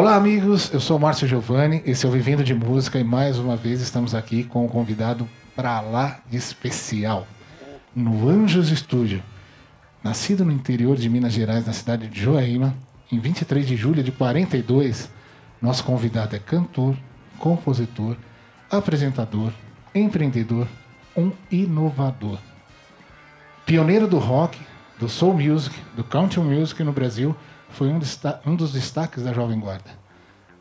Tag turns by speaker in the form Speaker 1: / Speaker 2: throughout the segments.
Speaker 1: Olá, amigos, eu sou o Márcio Giovanni, esse é o Vivendo de Música e mais uma vez estamos aqui com um convidado pra lá de especial, no Anjos Estúdio. Nascido no interior de Minas Gerais, na cidade de Joaíma, em 23 de julho de 42, nosso convidado é cantor, compositor, apresentador, empreendedor, um inovador. Pioneiro do rock, do soul music, do country music no Brasil, foi um dos destaques da Jovem Guarda.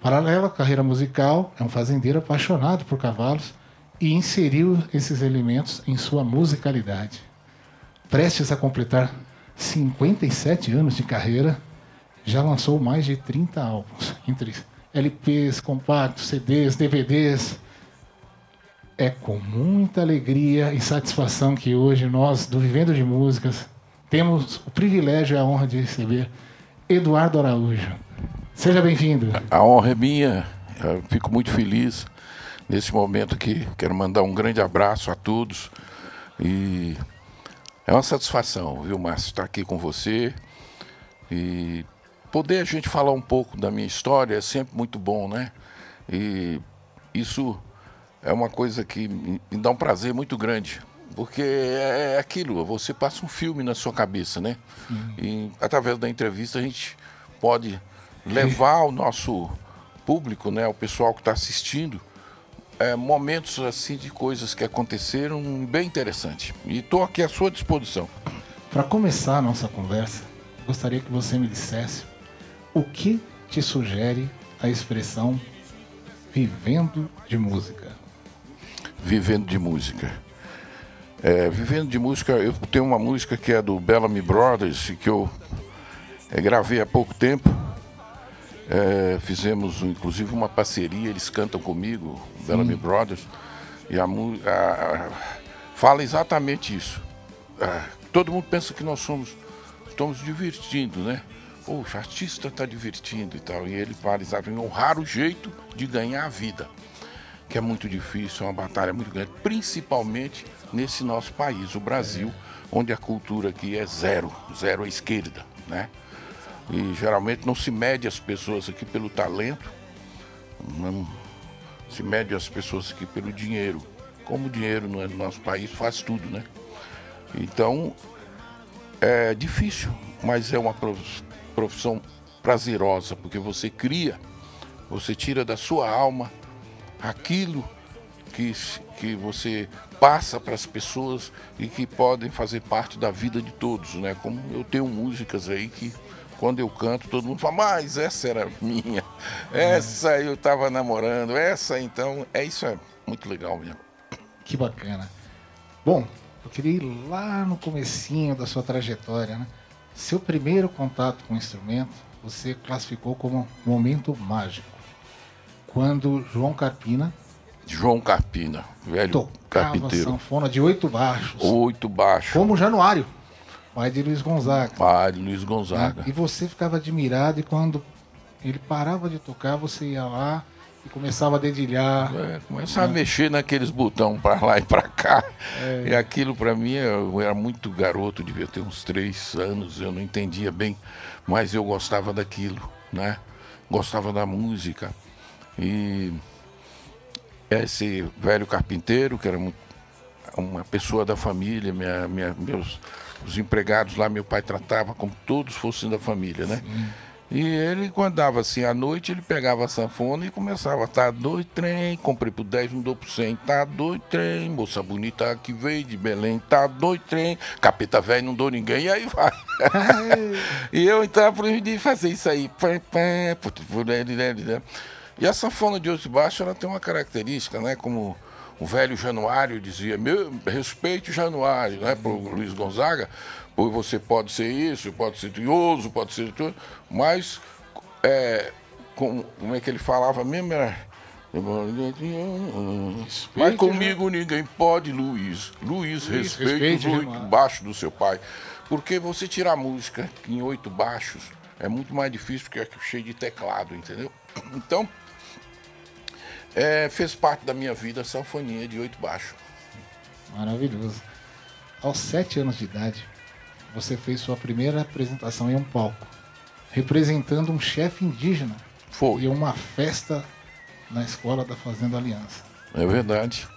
Speaker 1: Paralelo à carreira musical, é um fazendeiro apaixonado por cavalos e inseriu esses elementos em sua musicalidade. Prestes a completar 57 anos de carreira, já lançou mais de 30 álbuns, entre LPs, compactos, CDs, DVDs. É com muita alegria e satisfação que hoje nós, do Vivendo de Músicas, temos o privilégio e a honra de receber Eduardo Araújo. Seja bem-vindo.
Speaker 2: A honra é minha. Eu fico muito feliz nesse momento aqui. Quero mandar um grande abraço a todos. E é uma satisfação, viu, Márcio, estar aqui com você. E poder a gente falar um pouco da minha história é sempre muito bom, né? E isso é uma coisa que me dá um prazer muito grande. Porque é aquilo, você passa um filme na sua cabeça, né? E através da entrevista a gente pode levar ao nosso público, né, o pessoal que está assistindo, momentos assim de coisas que aconteceram bem interessantes. E estou aqui à sua disposição.
Speaker 1: Para começar a nossa conversa, gostaria que você me dissesse o que te sugere a expressão vivendo de música.
Speaker 2: Vivendo de música. Vivendo de música, eu tenho uma música que é do Bellamy Brothers, que eu gravei há pouco tempo. Fizemos inclusive uma parceria, eles cantam comigo, o Bellamy Brothers, e fala exatamente isso. Todo mundo pensa que nós estamos divertindo, né? Poxa, o artista está divertindo e tal, e ele fala exatamente um raro jeito de ganhar a vida, que é muito difícil, é uma batalha muito grande, principalmente nesse nosso país, o Brasil, onde a cultura aqui é zero à esquerda, né? E geralmente não se mede as pessoas aqui pelo talento, não se mede as pessoas aqui pelo dinheiro. Como o dinheiro no nosso país faz tudo, né? Então, é difícil, mas é uma profissão prazerosa, porque você cria, você tira da sua alma aquilo que você passa para as pessoas e que podem fazer parte da vida de todos, né? Como eu tenho músicas aí que quando eu canto todo mundo fala, mas essa era minha, essa eu estava namorando, essa então, isso é muito legal mesmo.
Speaker 1: Que bacana. Bom, eu queria ir lá no comecinho da sua trajetória, né? Seu primeiro contato com o instrumento, você classificou como momento mágico. Quando João Carpina, velho tocava
Speaker 2: carpinteiro.
Speaker 1: sanfona de 8 baixos.
Speaker 2: 8 baixos.
Speaker 1: Como Januário, pai de Luiz Gonzaga.
Speaker 2: Pai de Luiz Gonzaga.
Speaker 1: E você ficava admirado e quando ele parava de tocar, você ia lá e começava a dedilhar.
Speaker 2: Começava a mexer naqueles botões para lá e para cá. E aquilo para mim, eu era muito garoto, devia ter uns 3 anos, eu não entendia bem, mas eu gostava daquilo, né? Gostava da música. E esse velho carpinteiro, que era uma pessoa da família, os empregados lá, meu pai tratava como todos fossem da família, né? Sim. E ele, quando dava assim à noite, ele pegava a sanfona e começava, tá doido trem, comprei por 10, não dou por 100, tá doido trem, moça bonita que veio de Belém, tá doido trem, capeta velho, não dou ninguém, e aí vai. E eu então aprendi a fazer isso aí. E a sanfona de 8 baixos, ela tem uma característica, né? Como o velho Januário dizia, respeite o Januário, né? Para o Luiz Gonzaga, pois você pode ser isso, pode ser trioso, pode ser tudo, mas como é que ele falava mesmo? Mas comigo ninguém pode, Luiz. Luiz, respeite os 8 baixos do seu pai. Porque você tirar música em 8 baixos é muito mais difícil porque é cheio de teclado, entendeu? Então, fez parte da minha vida a sanfoninha de 8 baixos.
Speaker 1: Maravilhoso. Aos 7 anos de idade, você fez sua primeira apresentação em um palco, representando um chefe indígena.
Speaker 2: Foi.
Speaker 1: E uma festa na escola da Fazenda Aliança.
Speaker 2: É verdade.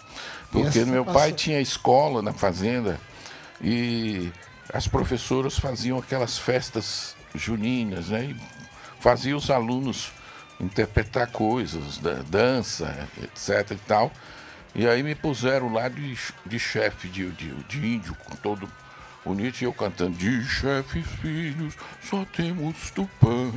Speaker 2: Porque meu pai tinha escola na fazenda e as professoras faziam aquelas festas juninas, né? E faziam os alunos interpretar coisas, dança, etc e tal. E aí me puseram lá de chefe de índio, com todo bonito, e eu cantando: de chefes filhos, só temos Tupã.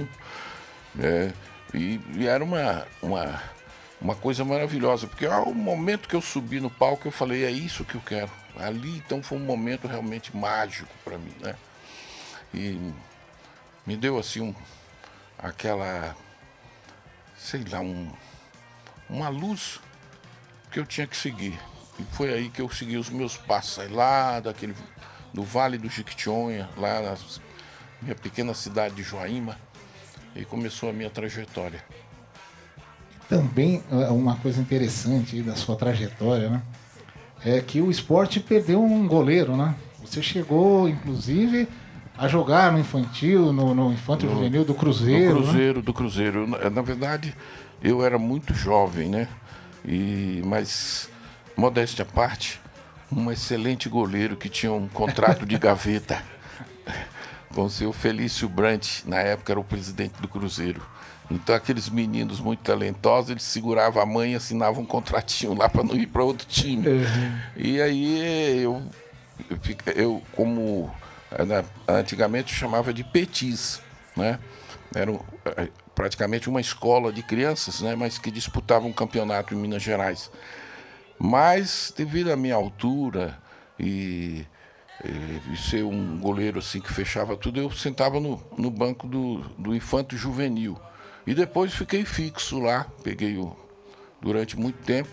Speaker 2: E era uma coisa maravilhosa, porque ao momento que eu subi no palco, eu falei: é isso que eu quero. Ali, então, foi um momento realmente mágico para mim, né? E me deu, assim, aquela, sei lá, uma luz que eu tinha que seguir. E foi aí que eu segui os meus passos, aí lá do Vale do Jequitinhonha, lá na minha pequena cidade de Joaíma, e começou a minha trajetória.
Speaker 1: Também uma coisa interessante aí da sua trajetória, né? É que o esporte perdeu um goleiro, né? Você chegou, inclusive, a jogar no infantil, no infanto juvenil do Cruzeiro.
Speaker 2: Do Cruzeiro. Na verdade, eu era muito jovem, né? Mas, modéstia à parte, um excelente goleiro que tinha um contrato de gaveta com o seu Felício Brant, na época era o presidente do Cruzeiro. Então aqueles meninos muito talentosos, eles seguravam a mãe e assinavam um contratinho lá para não ir para outro time.
Speaker 1: Uhum.
Speaker 2: E aí eu como antigamente chamava de petis, né? Era praticamente uma escola de crianças, né? Mas que disputavam um campeonato em Minas Gerais. Mas devido à minha altura e ser um goleiro assim que fechava tudo, eu sentava no banco do infanto juvenil. E depois fiquei fixo lá, durante muito tempo.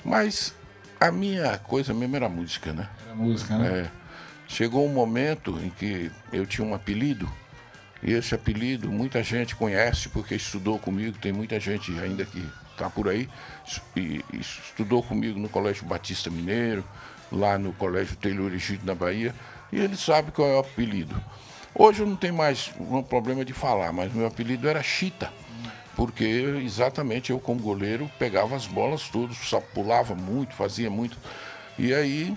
Speaker 2: Mas a minha coisa mesmo era música, né?
Speaker 1: Era música, né?
Speaker 2: Chegou um momento em que eu tinha um apelido, e esse apelido muita gente conhece porque estudou comigo, tem muita gente ainda que está por aí, e estudou comigo no Colégio Batista Mineiro, lá no Colégio Taylor Egito, na Bahia, e ele sabe qual é o apelido. Hoje eu não tenho mais um problema de falar, mas meu apelido era Chita, porque exatamente eu, como goleiro, pegava as bolas todas, pulava muito, fazia muito. E aí,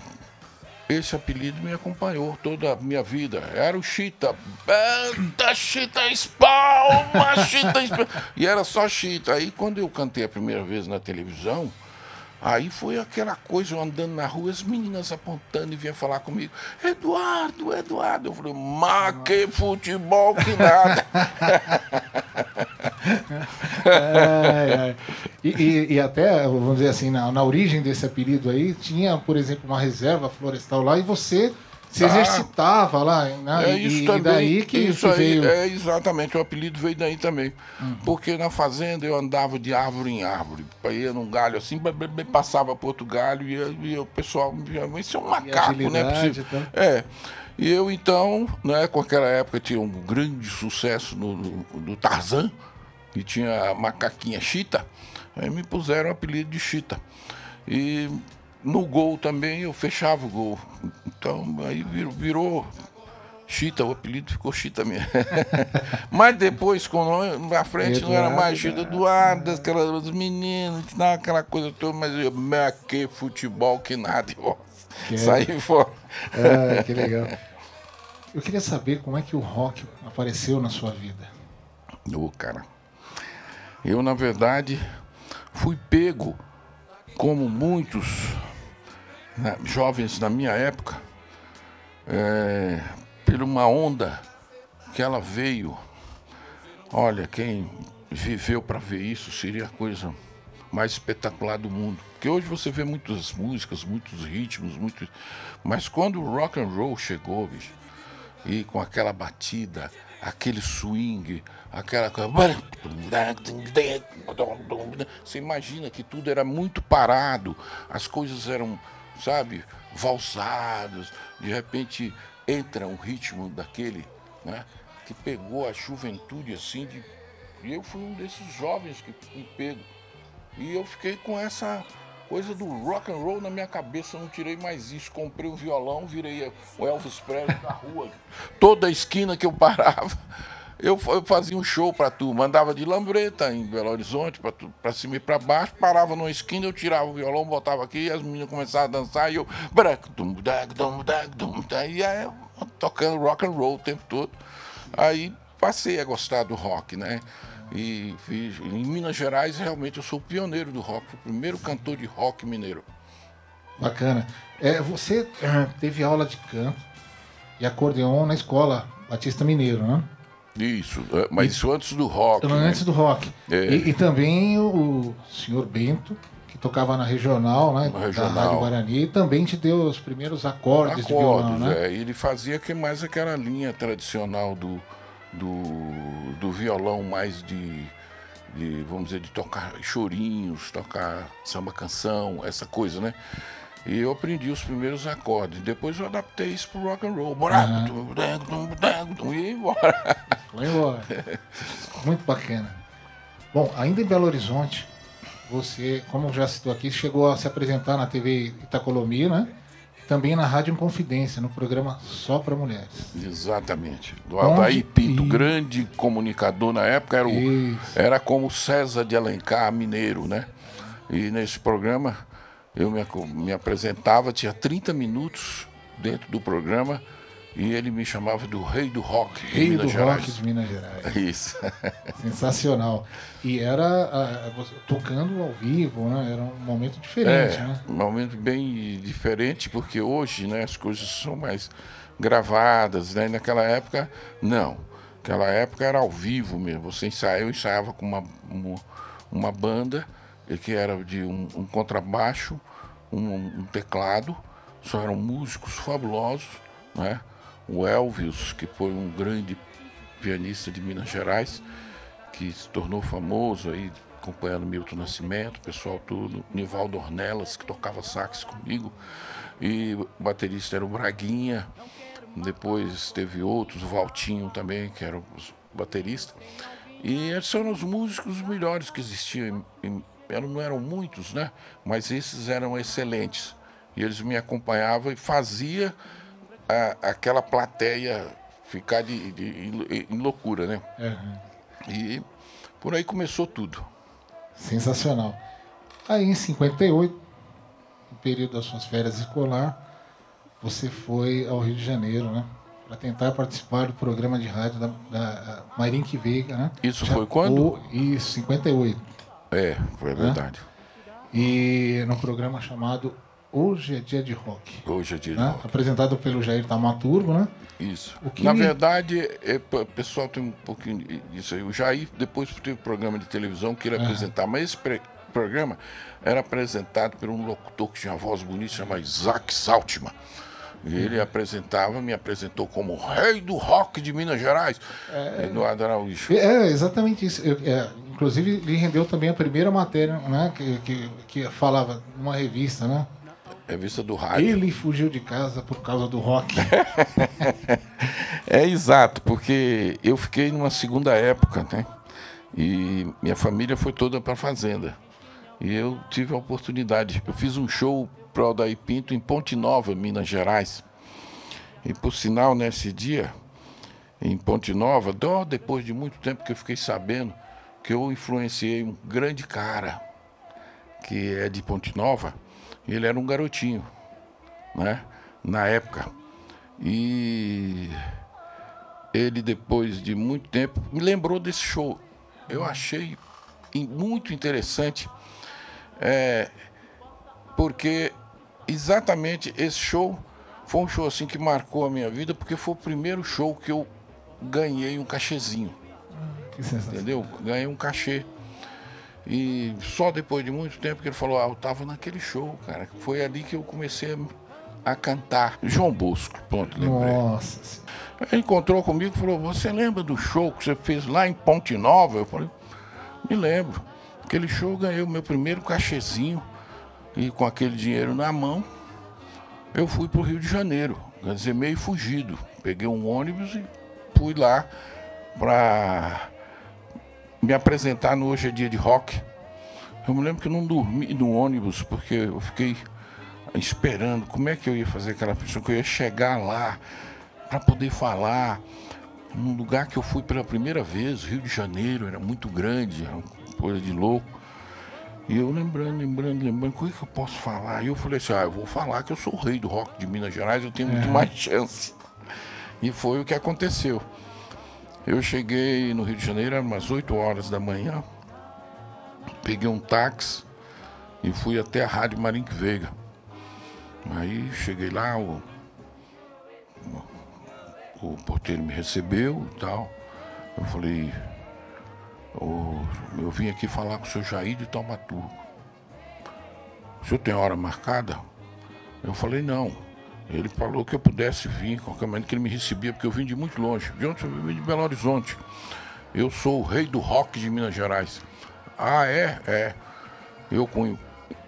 Speaker 2: esse apelido me acompanhou toda a minha vida. Era o Chita. Banda Chita Espalma, Chita Espalma. E era só Chita. Aí, quando eu cantei a primeira vez na televisão, aí foi aquela coisa, eu andando na rua, as meninas apontando e vinham falar comigo: Eduardo, Eduardo. Eu falei: mas que futebol que nada.
Speaker 1: E até, vamos dizer assim, na origem desse apelido aí, tinha, por exemplo, uma reserva florestal lá e você se exercitava lá, né?
Speaker 2: Isso
Speaker 1: e
Speaker 2: também,
Speaker 1: daí que
Speaker 2: isso aí,
Speaker 1: veio...
Speaker 2: exatamente, o apelido veio daí também. Porque na fazenda eu andava de árvore em árvore, ia num galho assim, passava para outro galho e o pessoal me dizia: isso é um macaco, não é possível. Então. E eu então, né, com aquela época tinha um grande sucesso no Tarzan, que tinha a macaquinha Chita, aí me puseram o apelido de Chita. E no gol também eu fechava o gol. Então aí virou Chita, o apelido ficou Chita mesmo. Mas depois, na frente, Eduardo, não era mais Chita, Eduardo, aquelas meninas, aquela coisa toda, mas eu, que futebol que nada, saí fora.
Speaker 1: Que legal. Eu queria saber como é que o rock apareceu na sua vida.
Speaker 2: Cara, eu na verdade fui pego, como muitos jovens da minha época, por uma onda que ela veio. Olha, quem viveu para ver isso seria a coisa mais espetacular do mundo. Porque hoje você vê muitas músicas, muitos ritmos, mas quando o rock and roll chegou, bicho, e com aquela batida, aquele swing, aquela coisa... Você imagina que tudo era muito parado, as coisas eram, sabe, valsadas, de repente entra um ritmo daquele, né, que pegou a juventude assim, e eu fui um desses jovens que fui pego. E eu fiquei com essa coisa do rock and roll na minha cabeça, eu não tirei mais isso. Comprei um violão, virei o Elvis Presley da rua. Toda esquina que eu parava, eu fazia um show pra turma, andava de lambreta em Belo Horizonte, pra cima e pra baixo, parava numa esquina, eu tirava o violão, botava aqui, as meninas começavam a dançar e eu. E aí, eu tocando rock and roll o tempo todo. Aí passei a gostar do rock, né? E fiz, em Minas Gerais, realmente, eu sou o pioneiro do rock, o primeiro cantor de rock mineiro.
Speaker 1: Bacana. Você teve aula de canto e acordeon na escola Batista Mineiro, né?
Speaker 2: Isso, mas isso antes do rock.
Speaker 1: Antes do rock.
Speaker 2: É.
Speaker 1: E também o senhor Bento, que tocava na regional, né? Da Rádio Guarani, e também te deu os primeiros acordes de violão, né?
Speaker 2: Ele fazia mais aquela linha tradicional do violão, mais de, vamos dizer, de tocar chorinhos, tocar samba canção, essa coisa, né? E eu aprendi os primeiros acordes. Depois eu adaptei isso pro rock and roll. E ia embora.
Speaker 1: Foi embora. Muito bacana. Bom, ainda em Belo Horizonte, você, como já citou aqui, chegou a se apresentar na TV Itacolomi, né? E também na Rádio Inconfidência, no programa Só para Mulheres.
Speaker 2: Exatamente. Do Aldair Pinto, grande comunicador na época, era como César de Alencar, mineiro, né? E nesse programa eu me apresentava, tinha 30 minutos dentro do programa e ele me chamava do Rei do Rock de Minas Gerais.
Speaker 1: Rock de Minas Gerais.
Speaker 2: Isso.
Speaker 1: Sensacional. E era tocando ao vivo, né? Era um momento diferente, né?
Speaker 2: Um momento bem diferente, porque hoje, né, as coisas são mais gravadas, né? Naquela época, não. Naquela época era ao vivo mesmo. Eu ensaiava com uma banda que era de um contrabaixo, um teclado, só eram músicos fabulosos, né? O Elvis, que foi um grande pianista de Minas Gerais, que se tornou famoso aí, acompanhando Milton Nascimento, o pessoal todo, Nivaldo Ornelas, que tocava sax comigo, e o baterista era o Braguinha, depois teve outros, o Valtinho também, que era o baterista, e esses são os músicos melhores que existiam, não eram muitos, né? Mas esses eram excelentes, e eles me acompanhavam e fazia aquela plateia ficar em loucura, né?
Speaker 1: Uhum.
Speaker 2: E por aí começou tudo.
Speaker 1: Sensacional. Aí em 58, no período das suas férias escolar, você foi ao Rio de Janeiro, né? Para tentar participar do programa de rádio da Mayrink Veiga, né?
Speaker 2: Isso foi quando?
Speaker 1: Isso, 58.
Speaker 2: Foi verdade.
Speaker 1: E no programa chamado Hoje é Dia de Rock.
Speaker 2: Hoje é Dia de
Speaker 1: né?
Speaker 2: Rock.
Speaker 1: Apresentado pelo Jair Tamaturgo, né?
Speaker 2: Isso. Na verdade, o pessoal tem um pouquinho disso aí. O Jair depois teve programa de televisão que ele apresentava, mas esse programa era apresentado por um locutor que tinha uma voz bonita, chamado Isaac Saltman. E ele me apresentou como o rei do rock de Minas Gerais, Eduardo Araújo.
Speaker 1: Exatamente isso. Inclusive, lhe rendeu também a primeira matéria, né? Que falava numa revista, né?
Speaker 2: Revista do rádio.
Speaker 1: Ele fugiu de casa por causa do rock.
Speaker 2: Exato, porque eu fiquei numa segunda época, né? E minha família foi toda para a fazenda. E eu tive a oportunidade. Eu fiz um show para o Aldair Pinto em Ponte Nova, Minas Gerais. E por sinal, nesse dia, em Ponte Nova, depois de muito tempo que eu fiquei sabendo que eu influenciei um grande cara que é de Ponte Nova. Ele era um garotinho, né? Na época. E ele, depois de muito tempo, me lembrou desse show. Eu achei muito interessante, porque exatamente esse show foi um show assim que marcou a minha vida, porque foi o primeiro show que eu ganhei um cachezinho. Entendeu? Ganhei um cachê. E só depois de muito tempo que ele falou, eu tava naquele show, cara. Foi ali que eu comecei a cantar. João Bosco, pronto, lembrei.
Speaker 1: Nossa.
Speaker 2: Ele encontrou comigo e falou, você lembra do show que você fez lá em Ponte Nova? Eu falei, me lembro. Aquele show eu ganhei o meu primeiro cachezinho e com aquele dinheiro na mão, eu fui pro Rio de Janeiro. Quer dizer, meio fugido. Peguei um ônibus e fui lá para me apresentar no Hoje é Dia de Rock. Eu me lembro que eu não dormi no ônibus, porque eu fiquei esperando como é que eu ia fazer aquela pessoa, que eu ia chegar lá para poder falar. num lugar que eu fui pela primeira vez, Rio de Janeiro, era muito grande, era uma coisa de louco. E eu lembrando, o que eu posso falar? E eu falei assim, eu vou falar que eu sou o rei do rock de Minas Gerais, eu tenho muito mais chance. E foi o que aconteceu. Eu cheguei no Rio de Janeiro, eram umas 8 horas da manhã, peguei um táxi e fui até a Rádio Marinho Veiga. Aí cheguei lá, o porteiro me recebeu e tal. Eu falei, eu vim aqui falar com o seu Jair de Taubaturgo. O senhor tem hora marcada? Eu falei, não. Ele falou que eu pudesse vir, qualquer momento que ele me recebia, porque eu vim de muito longe. De onde eu vim? De Belo Horizonte. Eu sou o rei do rock de Minas Gerais. Ah, é? É. Eu com um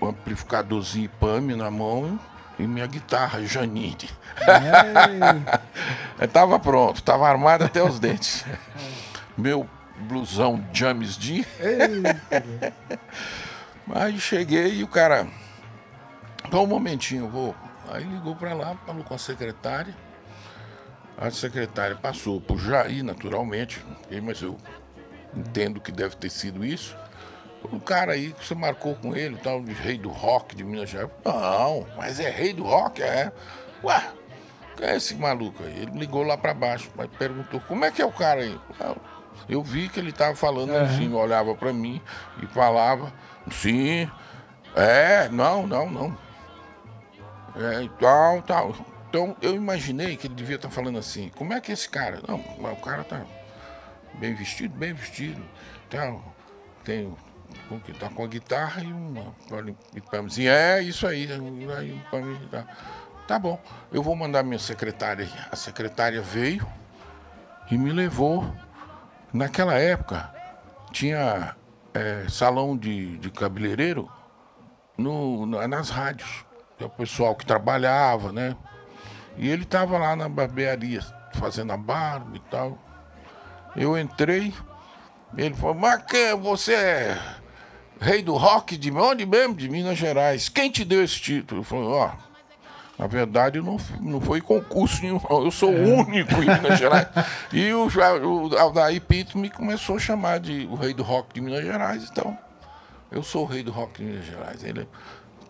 Speaker 2: amplificadorzinho PAMI na mão e minha guitarra, Janine. Tava pronto, tava armado até os dentes. Meu blusão James Dean. Aí cheguei e o cara, só um momentinho, eu vou. Aí ligou pra lá, falou com a secretária. A secretária passou pro Jair, naturalmente, mas eu entendo que deve ter sido isso. O cara aí que você marcou com ele, tal, de rei do rock de Minas Gerais. Não, mas é rei do rock, é. Ué, quem é esse maluco aí? Ele ligou lá pra baixo, mas perguntou, como é que é o cara aí? Eu vi que ele tava falando assim, olhava pra mim e falava, sim, não. Tal. Então eu imaginei que ele devia estar falando assim, como é que é esse cara? Não, o cara tá bem vestido, tal, tem... Tá com a guitarra e uma pãozinho. É isso aí. Tá bom, eu vou mandar minha secretária. A secretária veio e me levou. Naquela época tinha salão de cabeleireiro nas rádios. O pessoal que trabalhava, né? E ele estava lá na barbearia fazendo a barba e tal. Eu entrei. Ele falou, mas você é rei do rock de onde mesmo? De Minas Gerais. Quem te deu esse título? Eu falei, na verdade não foi concurso nenhum, não. Eu sou o único em Minas Gerais. E o Aldair Pinto me começou a chamar de o rei do rock de Minas Gerais. Então, eu sou o rei do rock de Minas Gerais. Ele,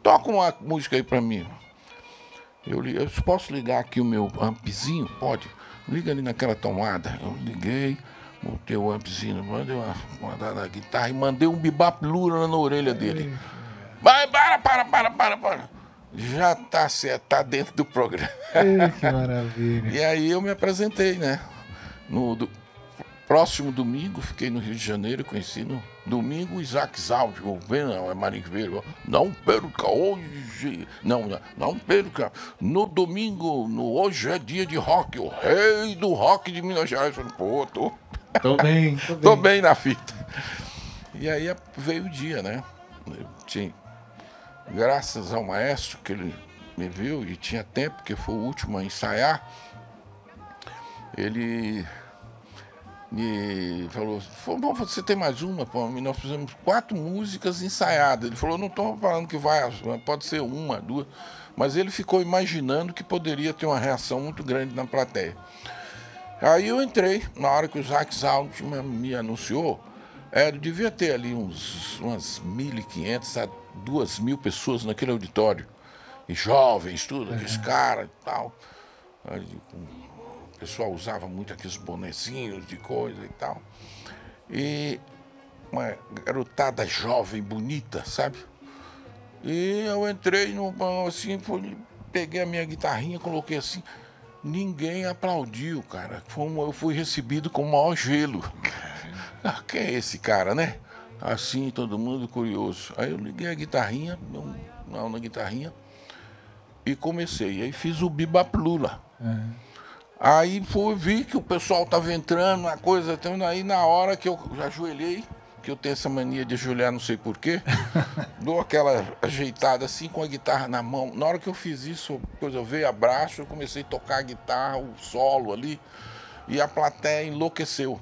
Speaker 2: toca uma música aí pra mim. Eu posso ligar aqui o meu ampzinho? Pode. Liga ali naquela tomada. Eu liguei. Montei o ampzinho, mandei uma na guitarra e mandei um bebop lura na orelha dele. Vai, para. Já tá certo, tá dentro do programa.
Speaker 1: Que maravilha.
Speaker 2: E aí eu me apresentei, né? Próximo domingo, fiquei no Rio de Janeiro, conheci no domingo o Isaac Zaldi, é Marinho Verde. Não perca hoje, não perca. No domingo, hoje é dia de rock, o rei do rock de Minas Gerais. Pô, tô bem na fita. E aí veio o dia, né? Graças ao maestro que ele me viu e tinha tempo, que foi o último a ensaiar, ele me falou, bom, você tem mais uma? Pô, nós fizemos 4 músicas ensaiadas. Ele falou, não estou falando que pode ser 1, 2, mas ele ficou imaginando que poderia ter uma reação muito grande na plateia. Aí eu entrei, na hora que o Isaac Zaldi me anunciou, devia ter ali umas 1.500 a 2.000 pessoas naquele auditório, e jovens, tudo, aqueles caras e tal. O pessoal usava muito aqueles bonezinhos de coisa e tal. E uma garotada jovem, bonita, sabe? E eu entrei assim, peguei a minha guitarrinha, coloquei assim. Ninguém aplaudiu, cara. Eu fui recebido com o maior gelo. Quem é esse cara, né? Assim, todo mundo curioso. Aí eu liguei a guitarrinha, na guitarrinha, e comecei. Aí fiz o Bebop Lula. Aí vi que o pessoal tava entrando, uma coisa, aí na hora que eu já ajoelhei, que eu tenho essa mania de ajoelhar, não sei porquê, dou aquela ajeitada assim com a guitarra na mão. Na hora que eu fiz isso, depois eu veio abraço, eu comecei a tocar a guitarra, o solo ali, e a plateia enlouqueceu.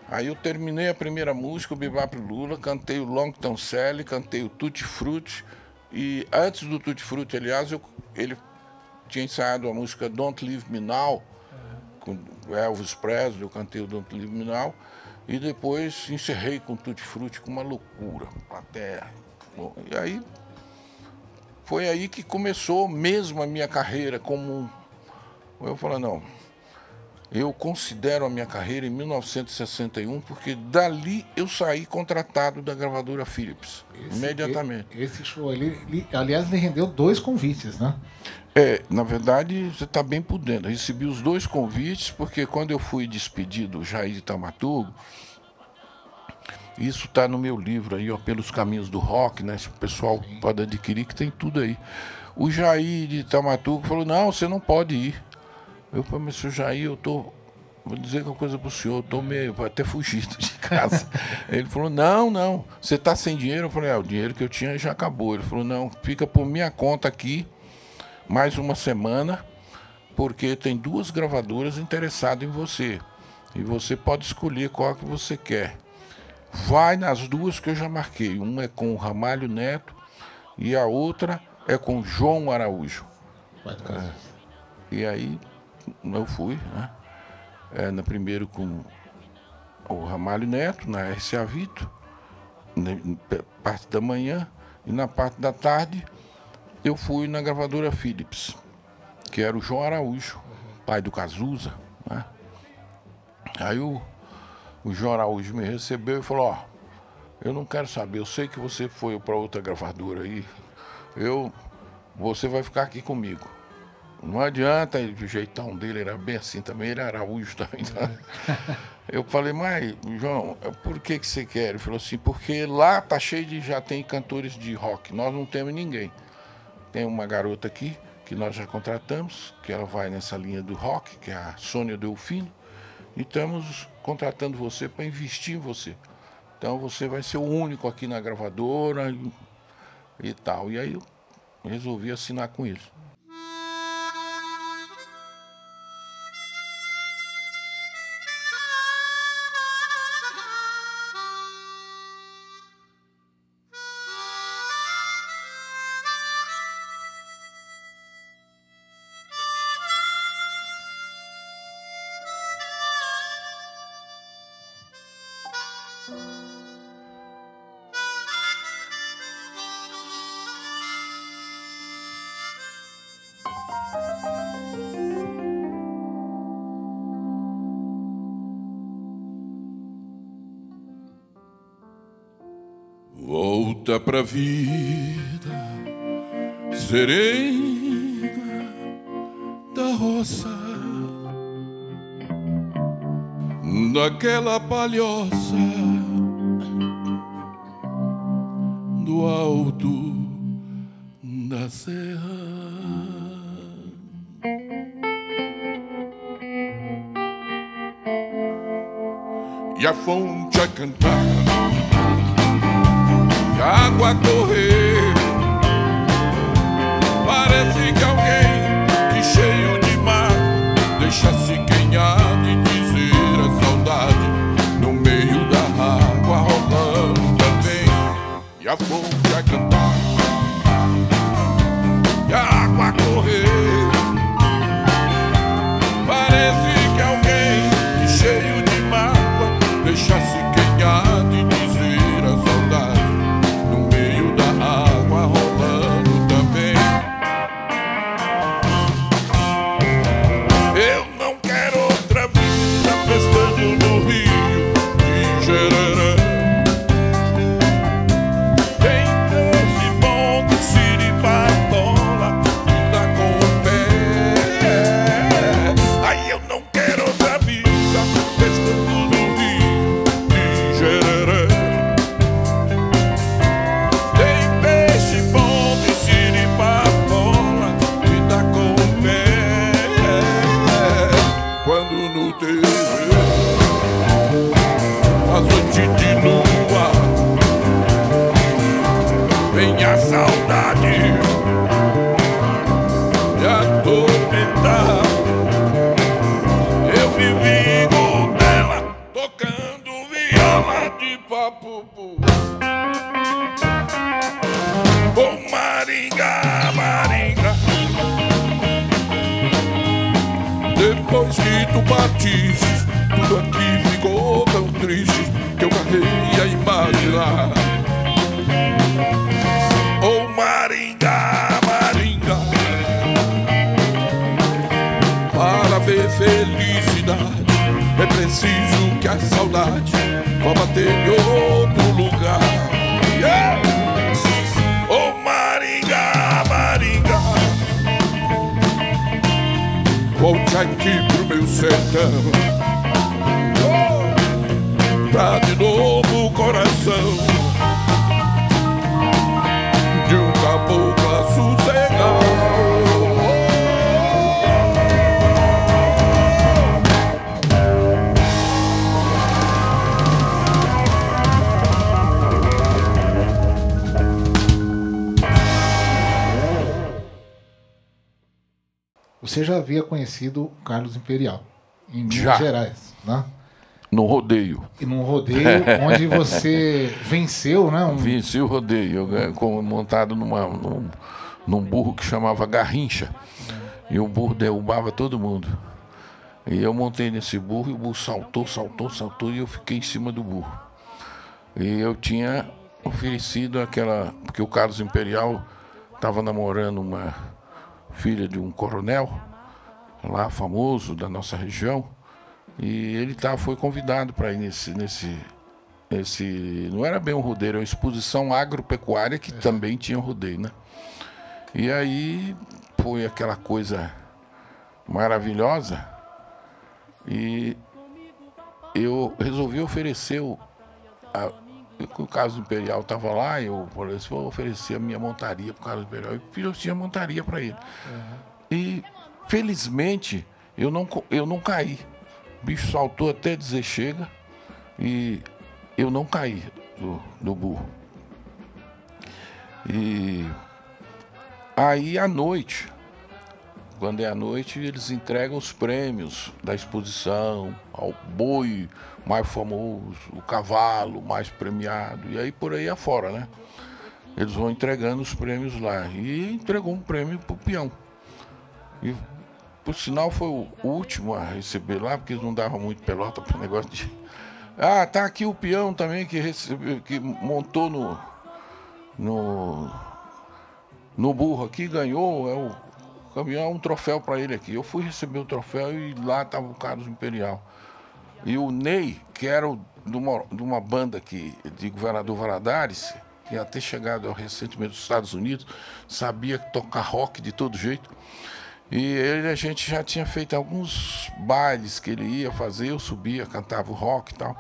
Speaker 2: Aí eu terminei a primeira música, o Bebop Lula, cantei o Longton Sally, cantei o Tutti Frutti, e antes do Tutti Frutti, aliás, ele tinha ensaiado a música Don't Leave Me Now, com Elvis Presley, eu cantei o Don't Leave Me Now, e depois encerrei com Tutti Frutti, com uma loucura, plateia. Bom, e aí, foi aí que começou mesmo a minha carreira como... Eu falei, não, eu considero a minha carreira em 1961, porque dali eu saí contratado da gravadora Philips, imediatamente.
Speaker 1: Esse show ali, aliás, lhe rendeu 2 convites, né?
Speaker 2: Na verdade, você está bem por dentro. Eu recebi os 2 convites, porque quando eu fui despedido do Jair de Taumaturgo, isso está no meu livro aí, ó, Pelos Caminhos do Rock, né? Se o pessoal pode adquirir, que tem tudo aí. O Jair de Taumaturgo falou, não, você não pode ir. Eu falei, mas senhor Jair, vou dizer uma coisa para o senhor, vou até fugido de casa. Ele falou, não, você está sem dinheiro? Eu falei, o dinheiro que eu tinha já acabou. Ele falou, não, fica por minha conta aqui, mais uma semana, porque tem 2 gravadoras interessadas em você. E você pode escolher qual que você quer. Vai nas 2 que eu já marquei. Uma é com o Ramalho Neto e a outra é com o João Araújo. E aí eu fui, né? Na primeiro com o Ramalho Neto, na RCA Vito, na parte da manhã, e na parte da tarde eu fui na gravadora Philips, que era o João Araújo, pai do Cazuza, né? Aí o João Araújo me recebeu e falou, eu não quero saber, eu sei que você foi para outra gravadora aí, você vai ficar aqui comigo. Não adianta, o jeitão dele era bem assim também, ele era Araújo também. Eu falei, mas, João, por que você quer? Ele falou assim, porque lá tá cheio já tem cantores de rock, nós não temos ninguém. Tem uma garota aqui, que nós já contratamos, que ela vai nessa linha do rock, que é a Sônia Delfino, e estamos contratando você para investir em você. Então você vai ser o único aqui na gravadora e tal. E aí eu resolvi assinar com eles. Volta pra vida serena da roça, daquela palhoça do alto da serra. E a fonte a cantar, a água correr. Parece que alguém que cheio de mar deixa-se quem há de dizer a saudade no meio da água rolando também. E a fonte a cantar, e a água correr. Parece que alguém que cheio de mágoa deixa-se quem há de dizer a saudade no meio da água rolando também. Eu não quero outra vida pescando no rio de Jereré. Tem peixe bom de siripatola que dá com o pé. Aí eu não quero outra vida pescando no rio de Jereré. Tem peixe bom de siripatola que dá com o pé. Quando no terreiro as noites de lua vem a saudade me atormentar. Eu vivi com ela tocando viola de papo. Oh, Maringa, Maringa. Depois que tu partiste, tudo aqui ficou tão triste que eu carreguei a imagem lá. Oh Maringá, Maringá, para ver felicidade é preciso que a saudade vá bater em outro lugar. Yeah! Oh Maringá, Maringá, volte aqui pro meu sertão, pra de novo o coração de um caboclo a sossegar.
Speaker 1: Você já havia conhecido o Carlos Imperial em Minas
Speaker 2: Já.
Speaker 1: Gerais, né?
Speaker 2: No rodeio.
Speaker 1: E num rodeio onde você venceu, né?
Speaker 2: Venci o rodeio, montado num burro que chamava Garrincha. E o burro derrubava todo mundo. E eu montei nesse burro e o burro saltou, saltou, saltou e eu fiquei em cima do burro. E eu tinha oferecido aquela... Porque o Carlos Imperial estava namorando uma filha de um coronel lá famoso da nossa região. E ele foi convidado para ir nesse... Não era bem um rodeio, era uma exposição agropecuária que também tinha rodeio, né? E aí foi aquela coisa maravilhosa e eu resolvi oferecer o Carlos Imperial estava lá, eu falei assim, vou oferecer a minha montaria para o Carlos Imperial. Eu tinha montaria para ele. E felizmente eu não caí. O bicho saltou até dizer chega e eu não caí do burro. E aí à noite, quando é à noite, eles entregam os prêmios da exposição ao boi mais famoso, o cavalo mais premiado, e aí por aí afora, né? Eles vão entregando os prêmios lá. E entregou um prêmio pro peão. E por sinal foi o último a receber lá, porque eles não davam muito pelota pro negócio de... Ah, tá aqui o peão também que montou no burro aqui, ganhou, o caminhão, um troféu para ele aqui. Eu fui receber o troféu e lá estava o Carlos Imperial. E o Ney, que era de uma banda aqui, de Governador Valadares, que ia ter chegado recentemente dos Estados Unidos, sabia tocar rock de todo jeito. E a gente já tinha feito alguns bailes que ele ia fazer, eu subia, cantava o rock e tal.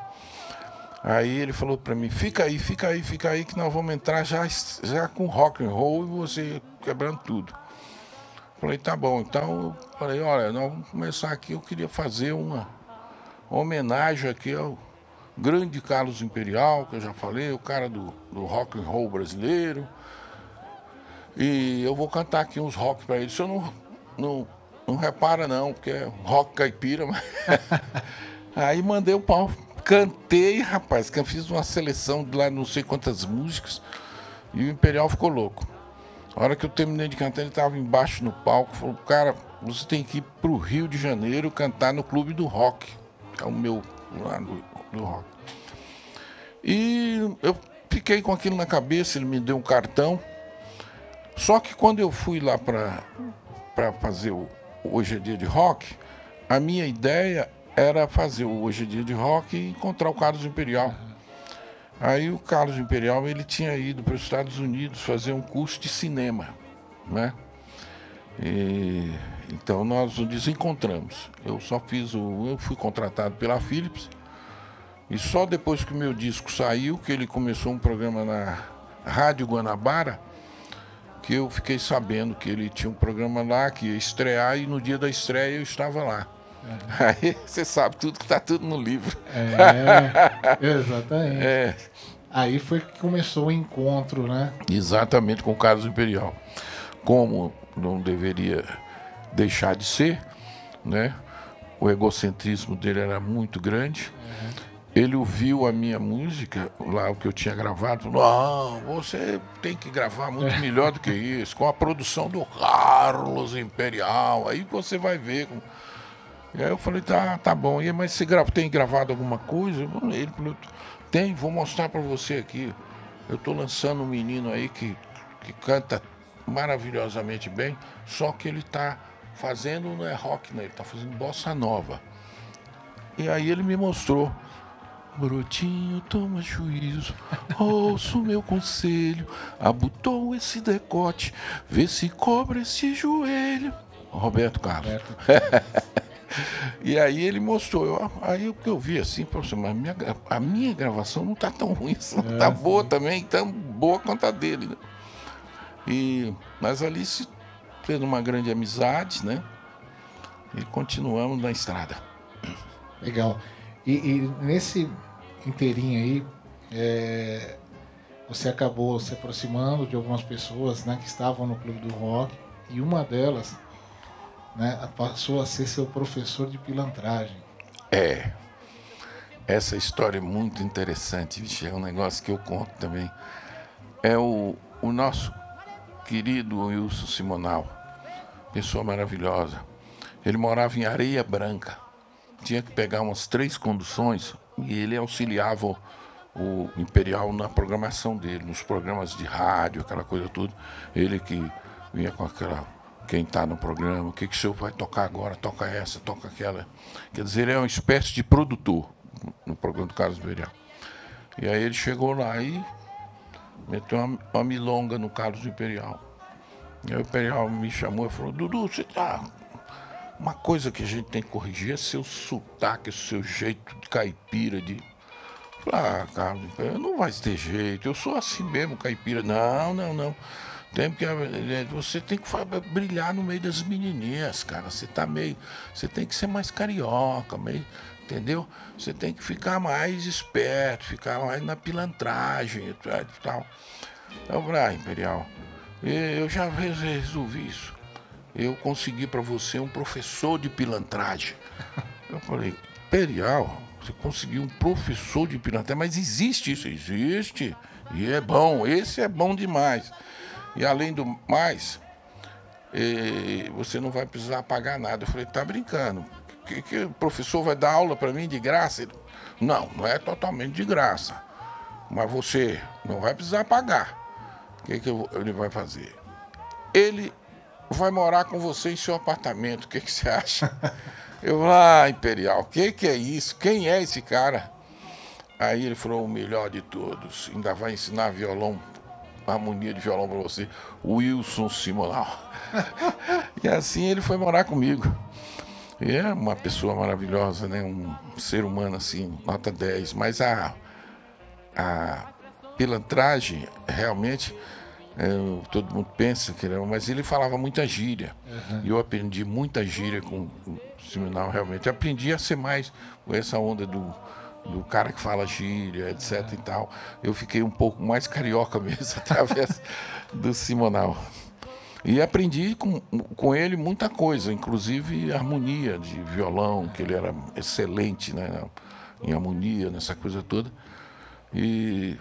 Speaker 2: Aí ele falou para mim, fica aí, que nós vamos entrar já com rock and roll e você quebrando tudo. Falei, tá bom. Então, eu falei, olha, nós vamos começar aqui, eu queria fazer uma homenagem aqui ao grande Carlos Imperial, que eu já falei, o cara do rock and roll brasileiro. E eu vou cantar aqui uns rock para ele. O senhor não repara não, porque é rock caipira, mas... Aí mandei o pau. Cantei, rapaz, que eu fiz uma seleção de lá não sei quantas músicas e o Imperial ficou louco. A hora que eu terminei de cantar, ele estava embaixo no palco, falou, cara, você tem que ir pro Rio de Janeiro cantar no Clube do Rock, que é o meu lá do rock. E eu fiquei com aquilo na cabeça, ele me deu um cartão. Só que quando eu fui lá para fazer o Hoje é Dia de Rock, a minha ideia era fazer o Hoje é Dia de Rock e encontrar o Carlos Imperial. Aí o Carlos Imperial, ele tinha ido para os Estados Unidos fazer um curso de cinema, né? Então nós nos desencontramos. Eu fui contratado pela Philips e só depois que o meu disco saiu, que ele começou um programa na Rádio Guanabara, que eu fiquei sabendo que ele tinha um programa lá que ia estrear e no dia da estreia eu estava lá. Aí você sabe tudo que está tudo no livro.
Speaker 1: Exatamente. Aí foi que começou o encontro, né?
Speaker 2: Exatamente, com o Carlos Imperial. Como não deveria deixar de ser, né? O egocentrismo dele era muito grande. Ele ouviu a minha música, lá o que eu tinha gravado, falou, não, você tem que gravar muito melhor do que isso, com a produção do Carlos Imperial, aí você vai ver. E aí eu falei, tá bom. E, mas você tem gravado alguma coisa? Ele falou, tem, vou mostrar para você aqui. Eu estou lançando um menino aí que canta maravilhosamente bem, só que ele está fazendo, não é rock, né? Ele está fazendo bossa nova. E aí ele me mostrou. Brotinho, toma juízo, ouça o meu conselho, abotou esse decote, vê se cobra esse joelho. Roberto Carlos. E aí ele mostrou, aí o que eu vi assim, mas a minha gravação não tá tão ruim, tá boa também, tão boa quanto a dele, né? Mas ali se fez uma grande amizade, né? E continuamos na estrada.
Speaker 1: Legal. E nesse inteirinho aí, você acabou se aproximando de algumas pessoas, né, que estavam no Clube do Rock, e uma delas, né, passou a ser seu professor de pilantragem.
Speaker 2: Essa história é muito interessante, bicho, é um negócio que eu conto também. É o nosso querido Wilson Simonal, pessoa maravilhosa. Ele morava em Areia Branca, tinha que pegar umas 3 conduções e ele auxiliava o Imperial na programação dele, nos programas de rádio, aquela coisa toda. Ele que vinha com aquela, quem está no programa, o que o senhor vai tocar agora, toca essa, toca aquela. Quer dizer, ele é uma espécie de produtor no programa do Carlos Imperial. E aí ele chegou lá e meteu uma milonga no Carlos Imperial. E aí o Imperial me chamou e falou, Dudu, você tá... Uma coisa que a gente tem que corrigir é seu sotaque, seu jeito de caipira, de... Carlos, não vai ter jeito, eu sou assim mesmo, caipira. Não. Você tem que brilhar no meio das menininhas, cara. Você tem que ser mais carioca, meio, entendeu? Você tem que ficar mais esperto, ficar mais na pilantragem e tal. Eu falei, Imperial, eu já resolvi isso. Eu consegui para você um professor de pilantragem. Eu falei, Imperial, você conseguiu um professor de pilantragem, mas existe isso? Existe. E é bom, esse é bom demais. E além do mais, você não vai precisar pagar nada. Eu falei, tá brincando. Que o professor vai dar aula para mim de graça? Ele, não é totalmente de graça. Mas você não vai precisar pagar. O que ele vai fazer? Ele vai morar com você em seu apartamento. O que você acha? Eu, Imperial, o que é isso? Quem é esse cara? Aí ele falou, o melhor de todos. Ainda vai ensinar violão, harmonia de violão para você. Wilson Simonal. E assim ele foi morar comigo. E é uma pessoa maravilhosa, né? Um ser humano assim, nota 10. Mas a pilantragem, realmente... todo mundo pensa que não, mas ele falava muita gíria. E eu aprendi muita gíria com o Simonal, realmente. Eu aprendi a ser mais com essa onda do cara que fala gíria, etc e tal. Eu fiquei um pouco mais carioca mesmo através do Simonal. E aprendi com ele muita coisa, inclusive harmonia de violão, que ele era excelente, né, em harmonia, nessa coisa toda. E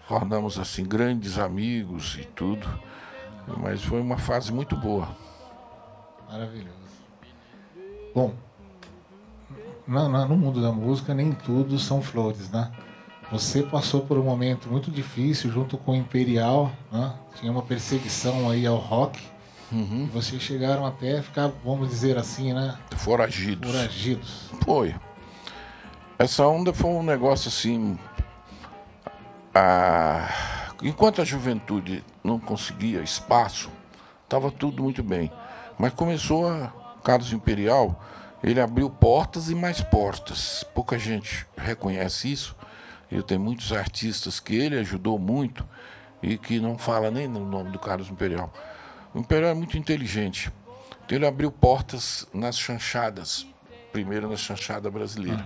Speaker 2: tornamos assim grandes amigos e tudo, mas foi uma fase muito boa.
Speaker 1: Maravilhoso. Bom, no mundo da música nem tudo são flores, né? Você passou por um momento muito difícil junto com o Imperial, né? Tinha uma perseguição aí ao rock. E vocês chegaram até a ficar, vamos dizer assim, né? Foragidos.
Speaker 2: Foi. Essa onda foi um negócio assim... Enquanto a juventude não conseguia espaço, estava tudo muito bem. Mas começou Carlos Imperial, ele abriu portas e mais portas. Pouca gente reconhece isso. Eu tenho muitos artistas que ele ajudou muito e que não fala nem no nome do Carlos Imperial. O Imperial é muito inteligente. Então ele abriu portas nas chanchadas, primeiro na chanchada brasileira.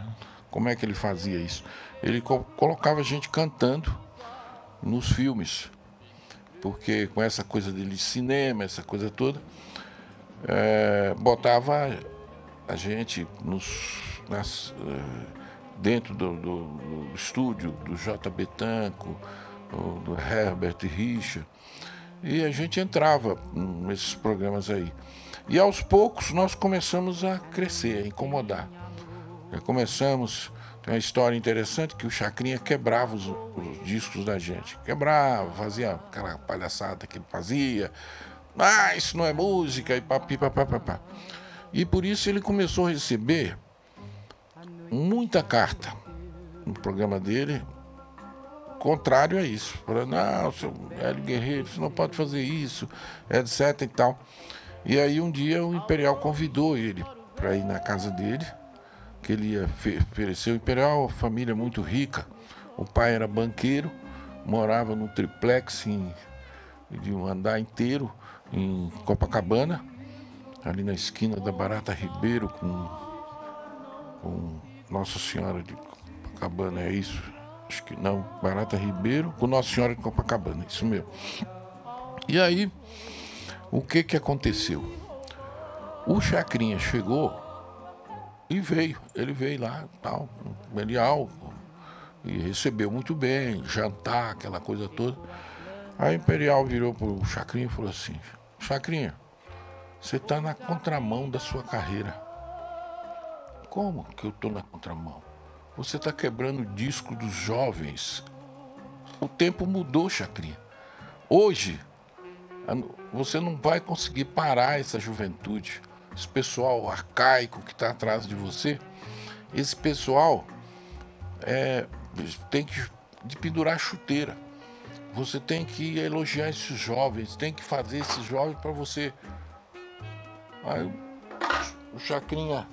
Speaker 2: Como é que ele fazia isso? Ele colocava a gente cantando nos filmes, porque com essa coisa dele de cinema, essa coisa toda, botava a gente dentro do estúdio do J. Betanco, do Herbert Richa, E a gente entrava nesses programas aí. E aos poucos nós começamos a crescer, a incomodar. Já começamos, tem uma história interessante que o Chacrinha quebrava os discos da gente. Quebrava, fazia aquela palhaçada que ele fazia. Ah, isso não é música, e papi, papapá. E por isso ele começou a receber muita carta no programa dele, contrário a isso. Falando, não, seu Hélio Guerreiro, você não pode fazer isso, etc e tal. E aí um dia o Imperial convidou ele para ir na casa dele, que ele ia oferecer. O Imperial é uma família muito rica, o pai era banqueiro, morava num triplex de um andar inteiro em Copacabana, ali na esquina da Barata Ribeiro com Nossa Senhora de Copacabana, é isso? Acho que não, Barata Ribeiro com Nossa Senhora de Copacabana, isso mesmo. E aí, o que aconteceu? O Chacrinha chegou e veio, ele veio lá, tal, Imperial, e recebeu muito bem, jantar, aquela coisa toda. Aí o Imperial virou pro Chacrinha e falou assim, Chacrinha, você tá na contramão da sua carreira. Como que eu tô na contramão? Você tá quebrando o disco dos jovens. O tempo mudou, Chacrinha. Hoje, você não vai conseguir parar essa juventude, esse pessoal arcaico que está atrás de você. Esse pessoal tem que pendurar chuteira. Você tem que elogiar esses jovens, tem que fazer esses jovens para você. Aí o Chacrinha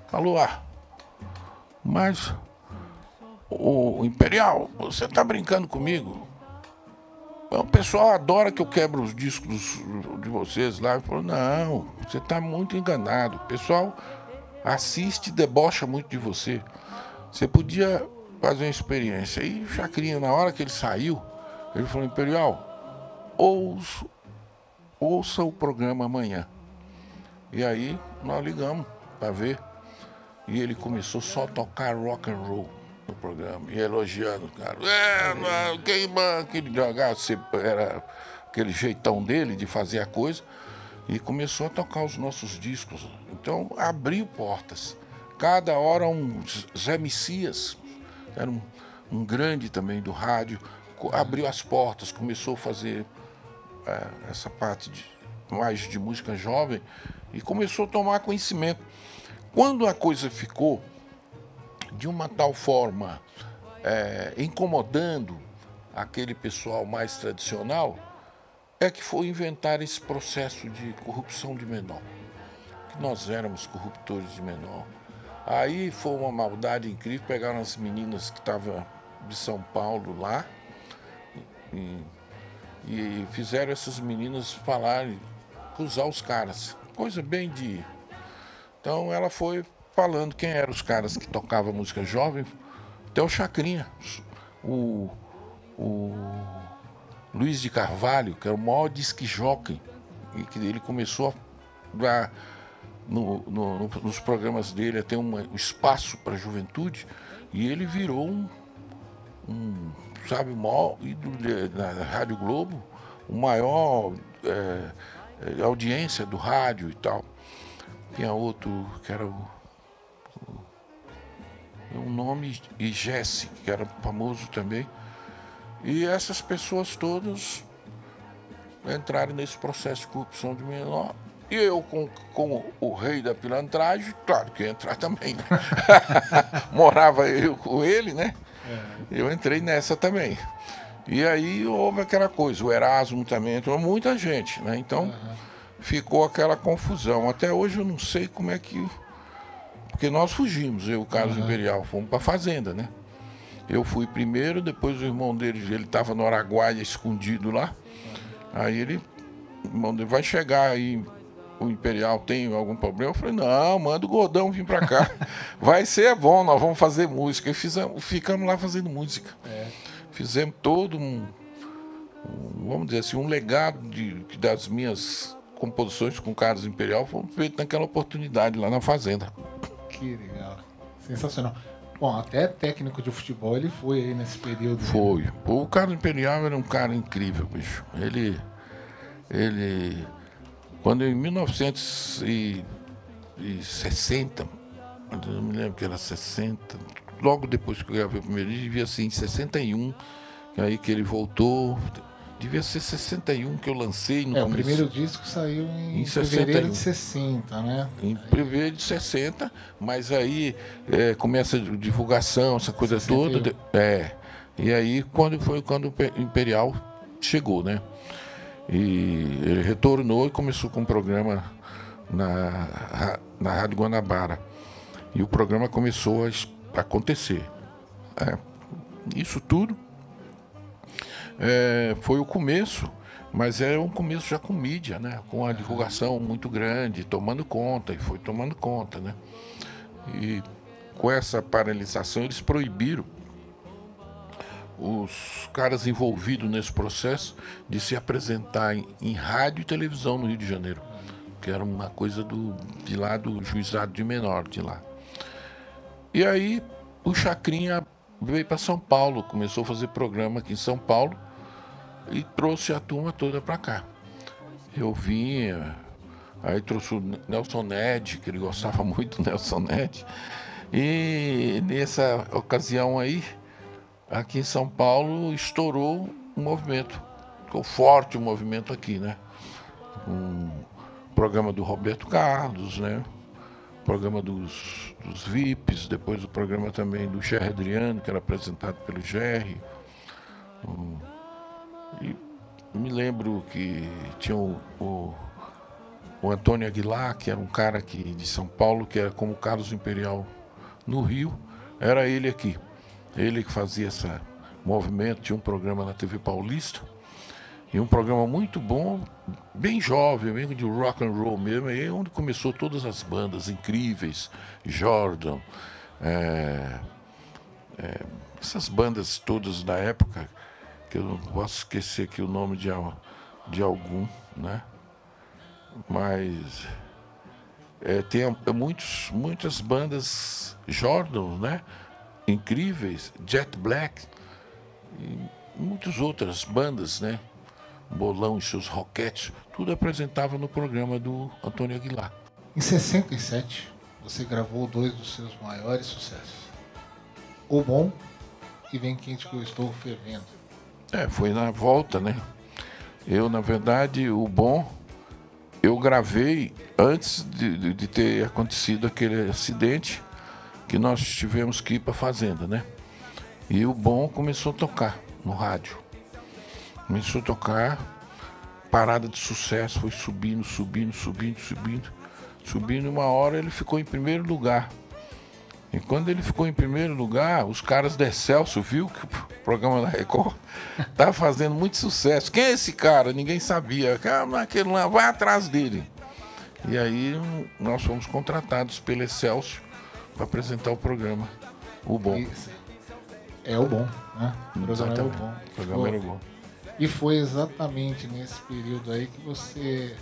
Speaker 2: falou, mas o Imperial, você está brincando comigo? O pessoal adora que eu quebro os discos de vocês lá. Ele falou, não, você está muito enganado. O pessoal assiste e debocha muito de você. Você podia fazer uma experiência. E o Chacrinha, na hora que ele saiu, ele falou, Imperial, ouça o programa amanhã. E aí nós ligamos para ver. E ele começou só a tocar rock and roll no programa, e elogiando o cara. Era aquele jeitão dele de fazer a coisa, e começou a tocar os nossos discos. Então abriu portas. Cada hora um Zé Messias, era um grande também do rádio, abriu as portas, começou a fazer essa parte mais de música jovem e começou a tomar conhecimento. Quando a coisa ficou de uma tal forma incomodando aquele pessoal mais tradicional, é que foi inventar esse processo de corrupção de menor, que nós éramos corruptores de menor. Aí foi uma maldade incrível, pegaram as meninas que estavam de São Paulo lá e fizeram essas meninas falarem, acusar os caras, coisa bem de... Então ela foi falando quem eram os caras que tocavam música jovem, até o Chacrinha, o Luiz de Carvalho, que era o maior disc jockey, e que ele começou a nos programas dele a ter um espaço para a juventude, e ele virou sabe, o maior ídolo na Rádio Globo, o maior audiência do rádio e tal. Tinha outro que era um nome, e Jesse, que era famoso também. E essas pessoas todas entraram nesse processo de corrupção de menor. E eu, com o rei da pilantragem, claro que ia entrar também, né? Morava eu com ele, né? Eu entrei nessa também. E aí houve aquela coisa, o Erasmo também entrou, muita gente, né? Então ficou aquela confusão. Até hoje eu não sei como é que... Porque nós fugimos, eu e o Carlos Imperial, fomos para a fazenda, né? Eu fui primeiro, depois o irmão dele, ele estava no Araguaia, escondido lá. Aí ele, o irmão dele, vai chegar aí, o Imperial tem algum problema? Eu falei, não, manda o Gordão vir para cá. Vai ser bom, nós vamos fazer música. E ficamos lá fazendo música. Fizemos todo vamos dizer assim, um legado das minhas composições com o Carlos Imperial, foi feito naquela oportunidade lá na fazenda.
Speaker 1: Que legal. Sensacional. Bom, até técnico de futebol ele foi aí nesse período.
Speaker 2: Foi. O Carlos Imperial era um cara incrível, bicho. Ele quando em 1960, eu não me lembro que era 60, logo depois que eu gravei o primeiro disco, devia ser em 61, aí que ele voltou. Devia ser 61 que eu lancei no começo.
Speaker 1: O primeiro disco saiu em fevereiro de 60, né?
Speaker 2: Em fevereiro de 60, mas aí começa a divulgação, essa coisa 61. Toda. E aí quando o Imperial chegou, né? E ele retornou e começou com um programa na Rádio Guanabara. E o programa começou a acontecer. Isso tudo foi o começo, mas é um começo já com mídia, né? Com a divulgação muito grande, tomando conta, e foi tomando conta, né? E com essa paralisação eles proibiram os caras envolvidos nesse processo de se apresentar em rádio e televisão no Rio de Janeiro, que era uma coisa de lá do Juizado de Menor, de lá. E aí o Chacrinha veio para São Paulo, começou a fazer programa aqui em São Paulo e trouxe a turma toda para cá. Eu vinha, aí trouxe o Nelson Ned, que ele gostava muito do Nelson Ned, e nessa ocasião aí, aqui em São Paulo, estourou um movimento, ficou forte o movimento aqui, né? Um programa do Roberto Carlos, né? Programa dos VIPs, depois o programa também do Gerry Adriano, que era apresentado pelo Gerry. E me lembro que tinha o Antônio Aguilar, que era um cara aqui de São Paulo, que era como o Carlos Imperial no Rio, era ele aqui. Ele que fazia esse movimento, tinha um programa na TV Paulista, e um programa muito bom, bem jovem, mesmo de rock and roll mesmo, aí é onde começou todas as bandas incríveis, Jordan, essas bandas todas da época, que eu não posso esquecer aqui o nome de algum, né? Mas tem muitas bandas Jordan, né? Incríveis, Jet Black e muitas outras bandas, né? Bolão e seus Roquetes, tudo apresentava no programa do Antônio Aguilar.
Speaker 1: Em 67, você gravou 2 dos seus maiores sucessos, O Bom e Vem Quente Que Eu Estou Fervendo.
Speaker 2: Foi na volta, né? Eu, na verdade, O Bom, eu gravei antes de ter acontecido aquele acidente que nós tivemos que ir para a fazenda, né? E O Bom começou a tocar no rádio. Começou a tocar, parada de sucesso, foi subindo. Uma hora ele ficou em primeiro lugar. E quando ele ficou em primeiro lugar, os caras da Excelsior viu que o programa da Record estava fazendo muito sucesso. Quem é esse cara? Ninguém sabia. Aquele lá, vai atrás dele. E aí nós fomos contratados pela Excelsior para apresentar o programa O Bom.
Speaker 1: É O Bom, né? O programa era O Bom.
Speaker 2: O programa era O Bom.
Speaker 1: E foi exatamente nesse período aí que você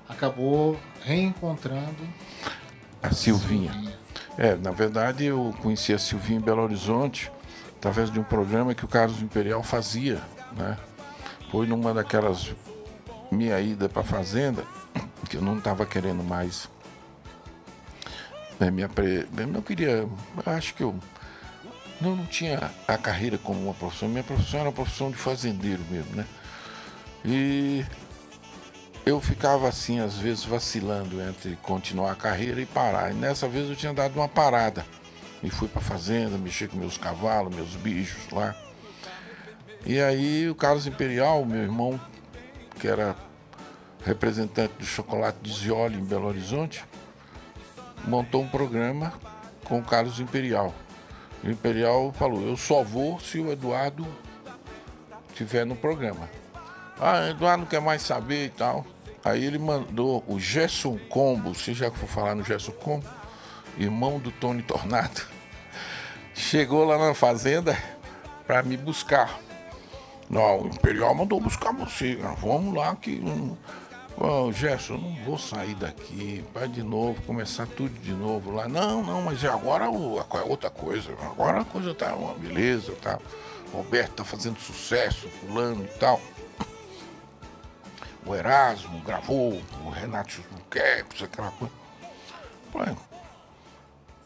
Speaker 1: acabou reencontrando
Speaker 2: a Silvinha. Na verdade eu conheci a Silvinha em Belo Horizonte através de um programa que o Carlos Imperial fazia, né? Foi numa daquelas minha ida para a fazenda, que eu não estava querendo mais. Eu não queria, acho que eu não tinha a carreira como uma profissão. Minha profissão era uma profissão de fazendeiro mesmo, né? E eu ficava assim, às vezes, vacilando entre continuar a carreira e parar. E nessa vez eu tinha dado uma parada. E fui para a fazenda, mexer com meus cavalos, meus bichos lá. E aí o Carlos Imperial, meu irmão, que era representante do Chocolate de Zioli em Belo Horizonte, montou um programa com o Carlos Imperial. O Imperial falou, eu só vou se o Eduardo estiver no programa. Eduardo não quer mais saber e tal. Aí ele mandou o Gerson Combo, você já for falar no Gerson Combo, irmão do Tony Tornado, chegou lá na fazenda para me buscar. Não, o Imperial mandou buscar você, vamos lá que Bom, Gerson, eu não vou sair daqui, vai de novo, começar tudo de novo lá. Não, não, mas agora é outra coisa. Agora a coisa tá uma beleza, tá? O Roberto tá fazendo sucesso, fulano e tal. O Erasmo gravou, o Renato Luquepes, aquela coisa. Falei,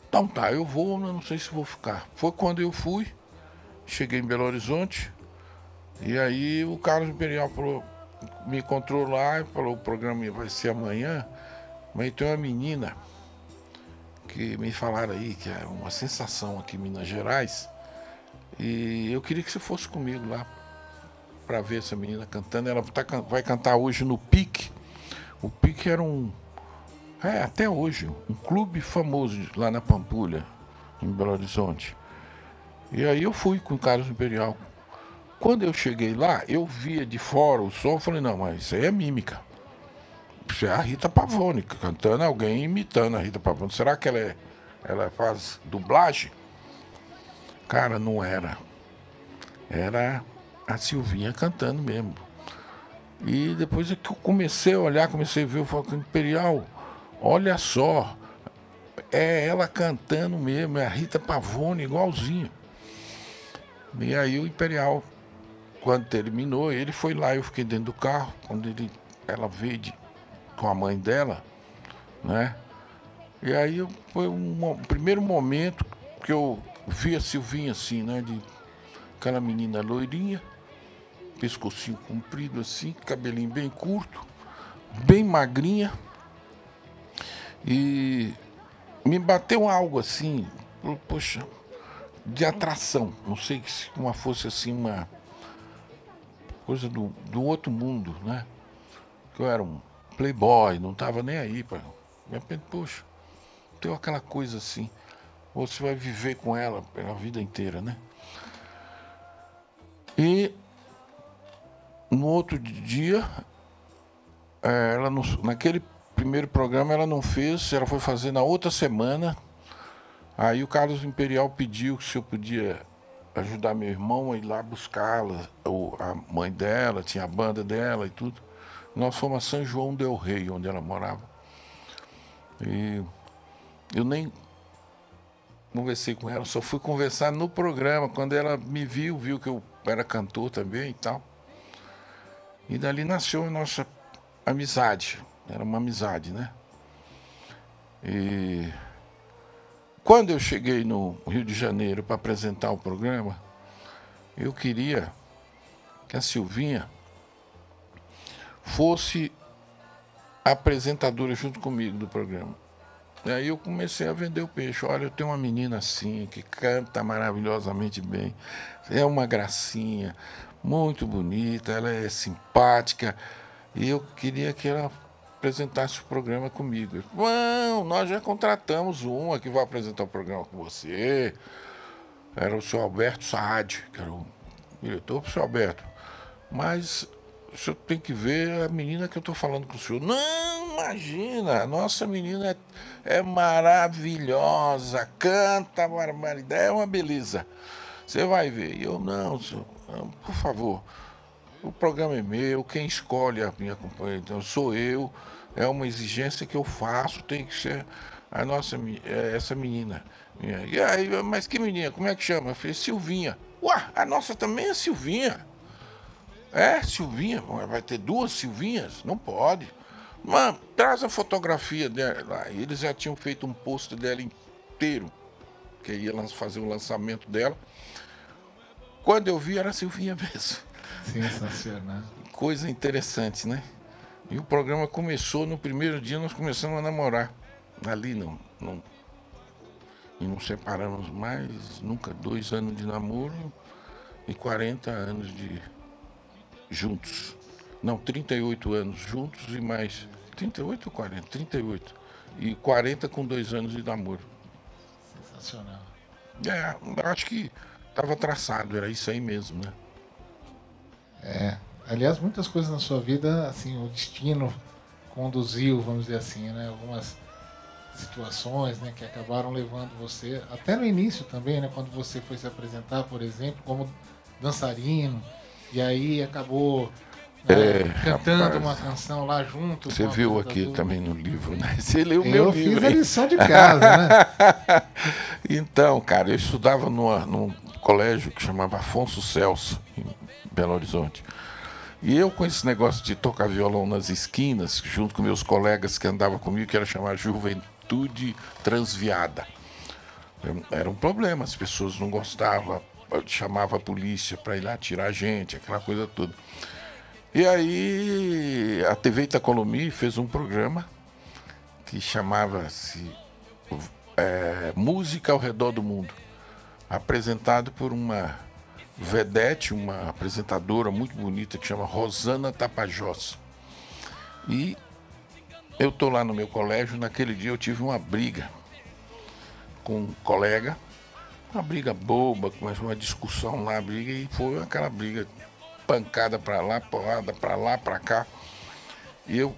Speaker 2: então tá, eu vou, mas não sei se vou ficar. Foi quando eu fui, cheguei em Belo Horizonte, e aí o Carlos Imperial falou, me encontrou lá e falou, o programa vai ser amanhã, mas tem uma menina que me falaram aí, que é uma sensação aqui em Minas Gerais, e eu queria que você fosse comigo lá para ver essa menina cantando. Ela vai cantar hoje no PIC. O PIC era até hoje, um clube famoso lá na Pampulha, em Belo Horizonte. E aí eu fui com o Carlos Imperial. Quando eu cheguei lá, eu via de fora o som, falei, não, mas isso aí é mímica. Isso é a Rita Pavone, cantando, alguém imitando a Rita Pavone. Será que ela faz dublagem? Cara, não era. Era a Silvinha cantando mesmo. E depois é que eu comecei a olhar, comecei a ver o Falcão Imperial, olha só, é ela cantando mesmo, é a Rita Pavone, igualzinho. E aí o Imperial, quando terminou, ele foi lá, eu fiquei dentro do carro, quando ela veio com a mãe dela, né? E aí foi um primeiro momento que eu vi a Silvinha assim, né? De aquela menina loirinha, pescocinho comprido assim, cabelinho bem curto, bem magrinha. E me bateu algo assim, poxa, de atração. Não sei se fosse assim uma coisa do outro mundo, né? Que eu era um playboy, não estava nem aí. De repente, poxa, tem aquela coisa assim. Você vai viver com ela pela vida inteira, né? E no outro dia, ela naquele primeiro programa ela não fez, ela foi fazer na outra semana. Aí o Carlos Imperial pediu se eu podia ajudar meu irmão a ir lá buscá-la, a mãe dela, tinha a banda dela e tudo. Nós fomos a São João del Rei, onde ela morava. E eu nem conversei com ela, só fui conversar no programa, quando ela me viu que eu era cantor também e tal. E dali nasceu a nossa amizade, era uma amizade, né? E quando eu cheguei no Rio de Janeiro para apresentar o programa, eu queria que a Silvinha fosse apresentadora junto comigo do programa. E aí eu comecei a vender o peixe. Olha, eu tenho uma menina assim, que canta maravilhosamente bem, é uma gracinha, muito bonita, ela é simpática, e eu queria que ela apresentasse o programa comigo. Não, nós já contratamos uma que vai apresentar o programa com você. Era o senhor Alberto Saad, que era o diretor. Senhor Alberto, mas o senhor tem que ver a menina que eu estou falando com o senhor. Não, imagina, a nossa menina é maravilhosa, canta barbaridade, é uma beleza. Você vai ver. E eu, não, senhor, não, por favor, o programa é meu, quem escolhe a minha companhia então sou eu, é uma exigência que eu faço, tem que ser a nossa, essa menina. E aí, mas que menina, como é que chama? Eu falei, Silvinha. Ué, a nossa também é Silvinha. É, Silvinha, vai ter duas Silvinhas? Não pode. Mano, traz a fotografia dela. Eles já tinham feito um post dela inteiro, que ia fazer o lançamento dela. Quando eu vi, era a Silvinha mesmo.
Speaker 1: Sensacional.
Speaker 2: Coisa interessante, né? E o programa começou, no primeiro dia nós começamos a namorar. Ali não. E não separamos mais, nunca. 2 anos de namoro e 40 anos de juntos. Não, 38 anos juntos e mais. 38 ou 40? 38. E 40 com 2 anos de namoro.
Speaker 1: Sensacional.
Speaker 2: Acho que estava traçado, era isso aí mesmo, né?
Speaker 1: Aliás, muitas coisas na sua vida, assim, o destino conduziu, vamos dizer assim, né? Algumas situações, né, que acabaram levando você, até no início também, né, quando você foi se apresentar, por exemplo, como dançarino, e aí acabou Cantando
Speaker 2: rapaz,
Speaker 1: uma canção lá junto.
Speaker 2: Você
Speaker 1: com a
Speaker 2: viu
Speaker 1: banda
Speaker 2: aqui
Speaker 1: do-
Speaker 2: também no livro, né? Você leu o meu
Speaker 1: Eu
Speaker 2: livro.
Speaker 1: fiz a
Speaker 2: Hein?
Speaker 1: lição de casa, né?
Speaker 2: Então, cara, eu estudava num colégio que chamava Afonso Celso, em Belo Horizonte. E eu, com esse negócio de tocar violão nas esquinas, junto com meus colegas que andavam comigo, que era chamar Juventude Transviada. Era um problema, as pessoas não gostavam, chamava a polícia para ir lá tirar a gente, aquela coisa toda. E aí a TV Itacolomi fez um programa que chamava-se Música ao Redor do Mundo, apresentado por uma vedete, uma apresentadora muito bonita que chama Rosana Tapajós. E eu tô lá no meu colégio, naquele dia eu tive uma briga com um colega, uma briga boba, começou uma discussão lá, briga, e foi aquela briga, pancada pra lá, porrada pra lá, pra cá. E eu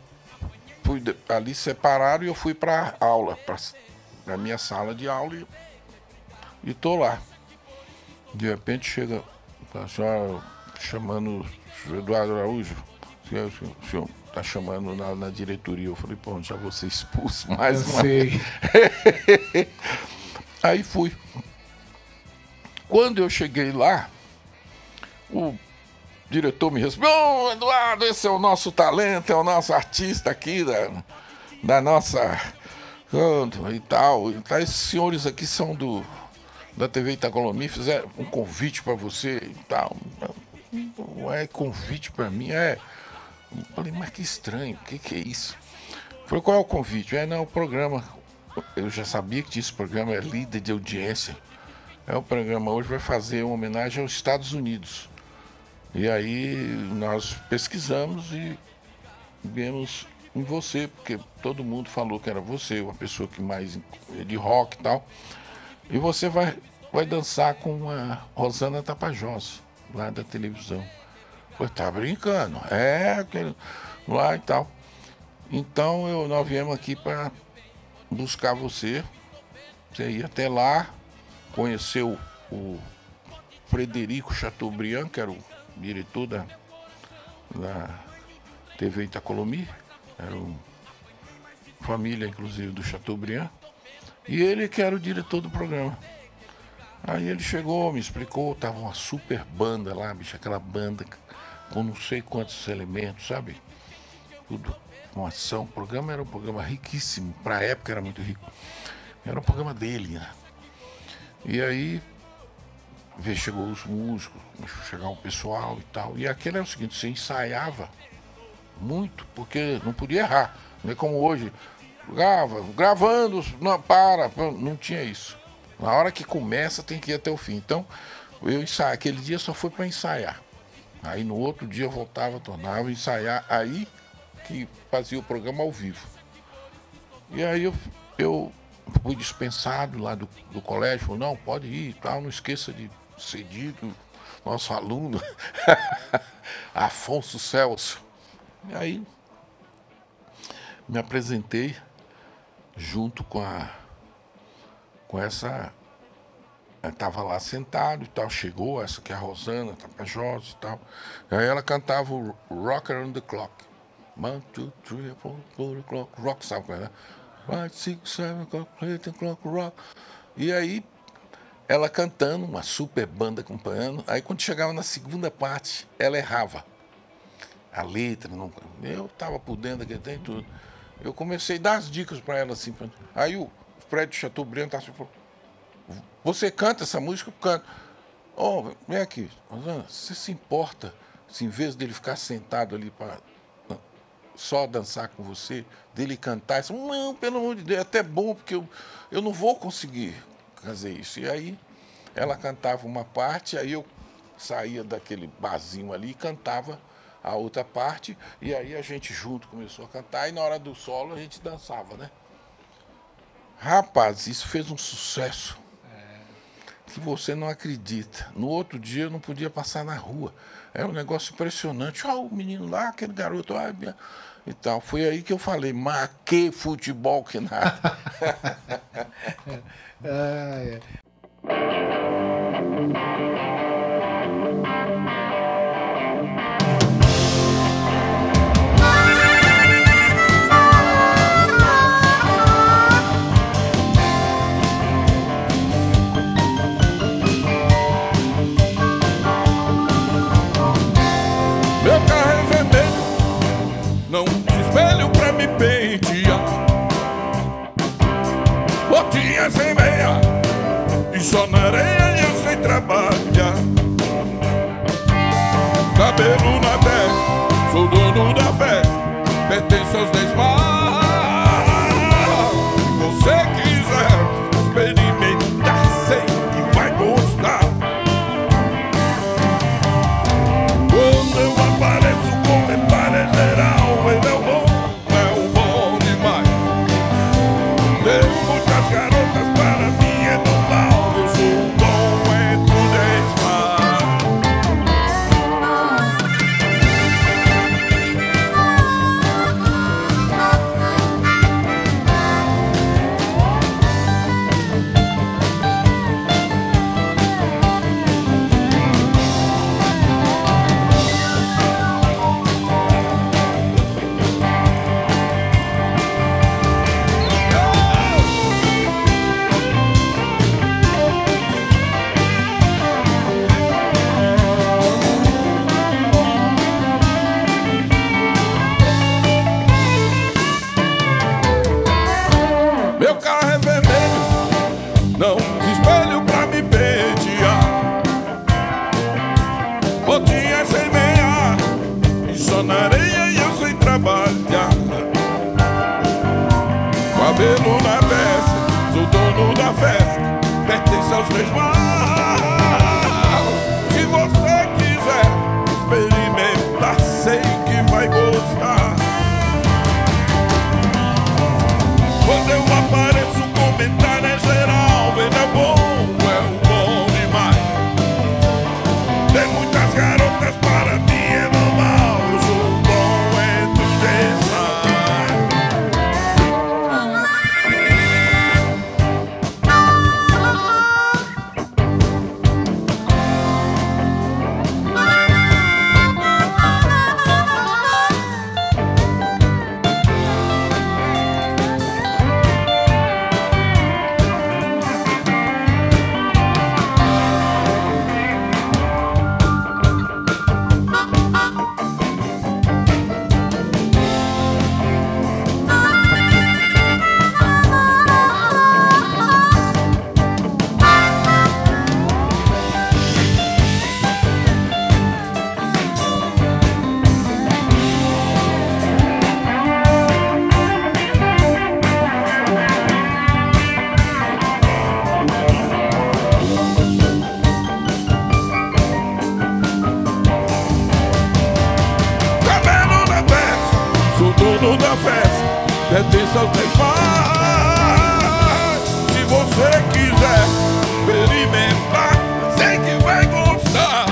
Speaker 2: fui ali separado e eu fui pra aula, pra minha sala de aula e tô lá. De repente chega a senhora chamando o senhor Eduardo Araújo, o senhor tá chamando na diretoria. Eu falei, pô, já vou ser expulso mais
Speaker 1: Eu
Speaker 2: uma vez.
Speaker 1: sei.
Speaker 2: Aí fui. Quando eu cheguei lá, o diretor me respondeu, "Ô, Eduardo, esse é o nosso talento, é o nosso artista aqui da nossa canto e tal. Então, esses senhores aqui são da TV Itacolomi, fizeram um convite para você e tal." Não é convite para mim, é. Eu falei, mas que estranho, o que é isso? Eu falei, qual é o convite? Não, o programa. Eu já sabia que esse programa é líder de audiência. O programa hoje vai fazer uma homenagem aos Estados Unidos. E aí nós pesquisamos e vemos em você, porque todo mundo falou que era você, uma pessoa que mais de rock e tal. E você vai dançar com a Rosana Tapajós, lá da televisão. Falei, tá brincando? Lá e tal. Então nós viemos aqui para buscar você. Você ia até lá, conheceu o Frederico Chateaubriand, que era o diretor da TV Itacolomi, era família, inclusive, do Chateaubriand, e ele que era o diretor do programa. Aí ele chegou, me explicou, tava uma super banda lá, bicho, aquela banda com não sei quantos elementos, sabe? Tudo com ação. O programa era um programa riquíssimo, pra época era muito rico. Era um programa dele, né? E aí chegou os músicos, começou a chegar o pessoal e tal. E aquele era o seguinte, você ensaiava muito, porque não podia errar. Não é como hoje, gravando, não, não tinha isso. Na hora que começa tem que ir até o fim. Então, eu ensaiava, aquele dia só foi para ensaiar. Aí no outro dia eu voltava, tornava a ensaiar, aí que fazia o programa ao vivo. E aí eu fui dispensado lá do colégio, falou, não, pode ir e tal, não esqueça de cedir do nosso aluno, Afonso Celso. E aí me apresentei junto com essa. Estava lá sentado e tal, chegou essa que é a Rosana Tapajós e tal. E aí ela cantava o Rock Around the Clock. 1, 2, 3, 4 o'clock, rock, sabe qual é, né? 5, 6, 7 o'clock, 8 o'clock, rock. E aí ela cantando, uma super banda acompanhando. Aí quando chegava na segunda parte, ela errava. A letra, não, eu estava por dentro daquele tempo tudo. Eu comecei a dar as dicas para ela assim. Aí o Fred Chateaubriand tá assim, falou, você canta essa música? Eu canto. Oh, vem aqui, Rosana, você se importa se em vez dele ficar sentado ali para só dançar com você, dele cantar? Disse, não, pelo amor de Deus, é até bom, porque eu não vou conseguir fazer isso. E aí ela cantava uma parte, aí eu saía daquele barzinho ali e cantava a outra parte, e aí a gente junto começou a cantar, e na hora do solo a gente dançava, né? Rapaz, isso fez um sucesso que você não acredita. No outro dia eu não podia passar na rua. Era um negócio impressionante. O menino lá, aquele garoto, e tal. Foi aí que eu falei, mas que futebol que nada. espelho pra me pentear, botinha sem meia e só na areia eu sei trabalhar. Cabelo na testa, sou dono da festa, pertence aos 10 mais. Se você quiser experimentar, sei que vai gostar. Quando eu apareço, o comentário é geral. Ele é o bom demais. Tem muitas garotas, para mim é normal. Eu sou bom, é tudo meu carro é vermelho, não uso espelho pra me pentear, botinha sem meia e só na areia e eu sei trabalhar. Cabelo na testa, sou dono da festa, pertence aos 3 mais. Se você quiser experimentar, sei que vai gostar. Quando eu apareço, o comentário é geral. Ele é bom demais. Tem muitas garotas, para mim é normal. Eu sou bom, é tudo dono da festa, pertence aos 10 mais. Se você quiser experimentar, sei que vai gostar.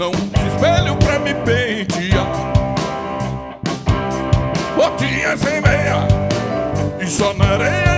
Speaker 2: não uso espelho pra me pentear. Botinha sem meia e só na areia